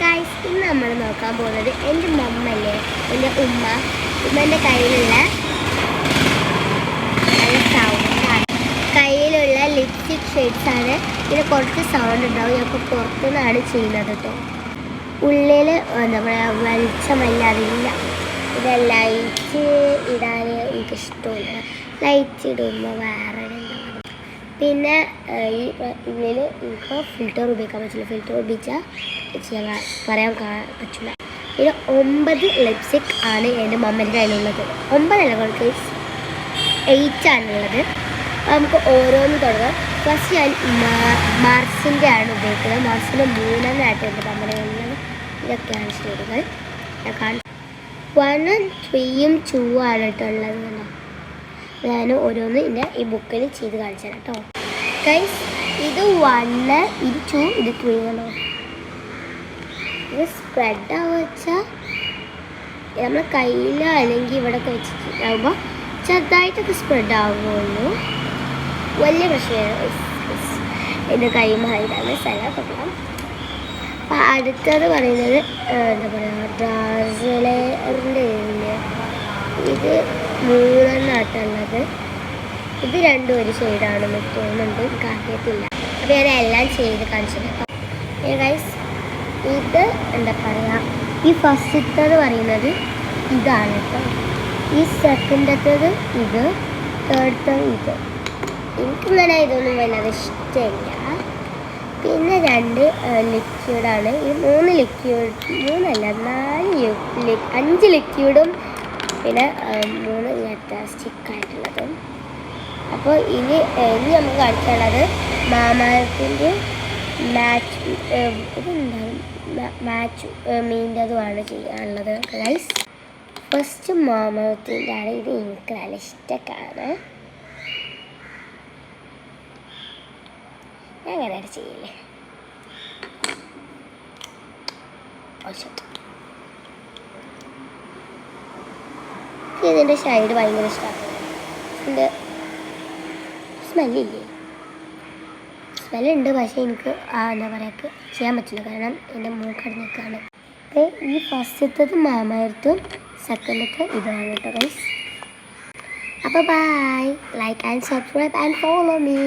Guys, ഇന്ന് നമ്മൾ നോക്കാൻ പോകുന്നത് എൻ്റെ മമ്മല്ലേ, എൻ്റെ ഉമ്മൻ്റെ കയ്യിലുള്ള നല്ല സൗണ്ടാണ്. കയ്യിലുള്ള ലിപ്സ്റ്റിക് ഷെയ്ഡ്സാണ്. ഇതിന് കുറച്ച് സൗണ്ട് ഉണ്ടാവും. ഞങ്ങൾക്ക് പുറത്തുനിന്നാണ് ചെയ്യുന്നത് കേട്ടോ. ഉള്ളിൽ എന്താ പറയുക, വെളിച്ചമല്ലാതില്ല. ഇത് ലൈറ്റ് ഇടാൻ എനിക്കിഷ്ടമില്ല. ലൈറ്റ് ഇടുമ്പോൾ വേറെ ഉണ്ടാവും. പിന്നെ ഈ ഇതിൽ എനിക്ക് ഫിൽറ്റർ ഉപയോഗിക്കാൻ പറ്റില്ല. ഫിൽറ്റർ ഉപയോഗിച്ചാൽ പറയാൻ പറ്റില്ല. ഇതിൽ 9 ലിപ്സ്റ്റിക് ആണ് എൻ്റെ മമ്മൻ്റെ കയ്യിലുള്ളത്. 9 അല്ല, 8 ആണുള്ളത്. നമുക്ക് ഓരോന്ന് തുടങ്ങാം. ഫസ്റ്റ് ഞാൻ മാർസിൻ്റെ ആണ് ഉപയോഗിക്കുന്നത്. മാർസിൻ്റെ 3 എൻ്റെ മമ്മയുടെ കയ്യിലുള്ളത്. ഇതൊക്കെയാണ് ഷെയ്ഡുകൾ. ഞാൻ കാണിച്ചു 1, 3, 2 ആണ് ഇട്ടുള്ളത്. ഞാൻ ഓരോന്ന് ഈ ബുക്കിൽ ചെയ്ത് കാണിച്ചു തരാം കേട്ടോ. ഗൈസ്, ഇത് 1, ഇത് 2, ഇത് 3 ആണോ. ഇത് സ്പ്രെഡ് ആവുക വെച്ചാൽ നമ്മൾ കയ്യിൽ അല്ലെങ്കിൽ ഇവിടെയൊക്കെ വെച്ചിട്ടാകുമ്പോൾ ചെറുതായിട്ടൊക്കെ സ്പ്രെഡ് ആവുകയുള്ളൂ. വലിയ പ്രശ്നമാണ്. എൻ്റെ കൈ മാറിയിട്ടാണ് സ്ഥലം കൊള്ളാം. അപ്പം അടുത്തത് പറയുന്നത് എന്താ പറയുക, ഡാർസിലറിൻ്റെ ഇത് 3 ആട്ടുള്ളത്. ഇത് 2 ഒരു ഷെയ്ഡാണെന്ന് തോന്നുന്നുണ്ട്, എനിക്ക് അറിയത്തില്ല. അപ്പോൾ ഞാൻ എല്ലാം ചെയ്ത് കാണിച്ചത്. ഗൈസ്, ഇത് എന്താ പറയുക, ഈ ഫസ്റ്റത്തത് പറയുന്നത് ഇതാണ് കേട്ടോ. ഈ സെക്കൻഡത്തത് ഇത്, തേർഡത്തത് ഇത്. എനിക്കിങ്ങനെ ഇതൊന്നും വല്ലാതെ ഇഷ്ടമില്ല. പിന്നെ 2 ലിക്വിഡാണ്. ഈ 3 ലിക്വിഡ്, 5 ലിക്വിഡും പിന്നെ 3 ഇങ്ങനത്തെ സ്റ്റിക്കായിട്ടുള്ളതും. അപ്പോൾ ഇനി നമുക്ക് കാണിക്കാനുള്ളത് മാമാർത്തിൻ്റെ മാച്ച് മീൻ്റെതുമാണ് ചെയ്യാനുള്ളത് ഗൈസ്. ഫസ്റ്റ് മാമാർത്തിൻ്റെ ആണ്. ഇത് എനിക്ക് നല്ല ഇഷ്ടക്കാണ്. ഞാൻ അങ്ങനെയാണ് ചെയ്യില്ലേ. ഇതിൻ്റെ ഷൈഡ് ഭയങ്കര ഇഷ്ടമാണ്. ഇതിൻ്റെ സ്മെല്ലില്ലേ, സ്മെല്ലുണ്ട്. പക്ഷേ എനിക്ക് എന്താ പറയുക, ചെയ്യാൻ പറ്റില്ല. കാരണം എൻ്റെ മൂക്കടഞ്ഞേക്കാണ്. ഈ ഫസ്റ്റത്തത് മാമയർത്തും സെക്കൻഡത്തെ ഇതാണ് കേട്ടോ ഗൈസ്. അപ്പോൾ bye, like and subscribe and follow me.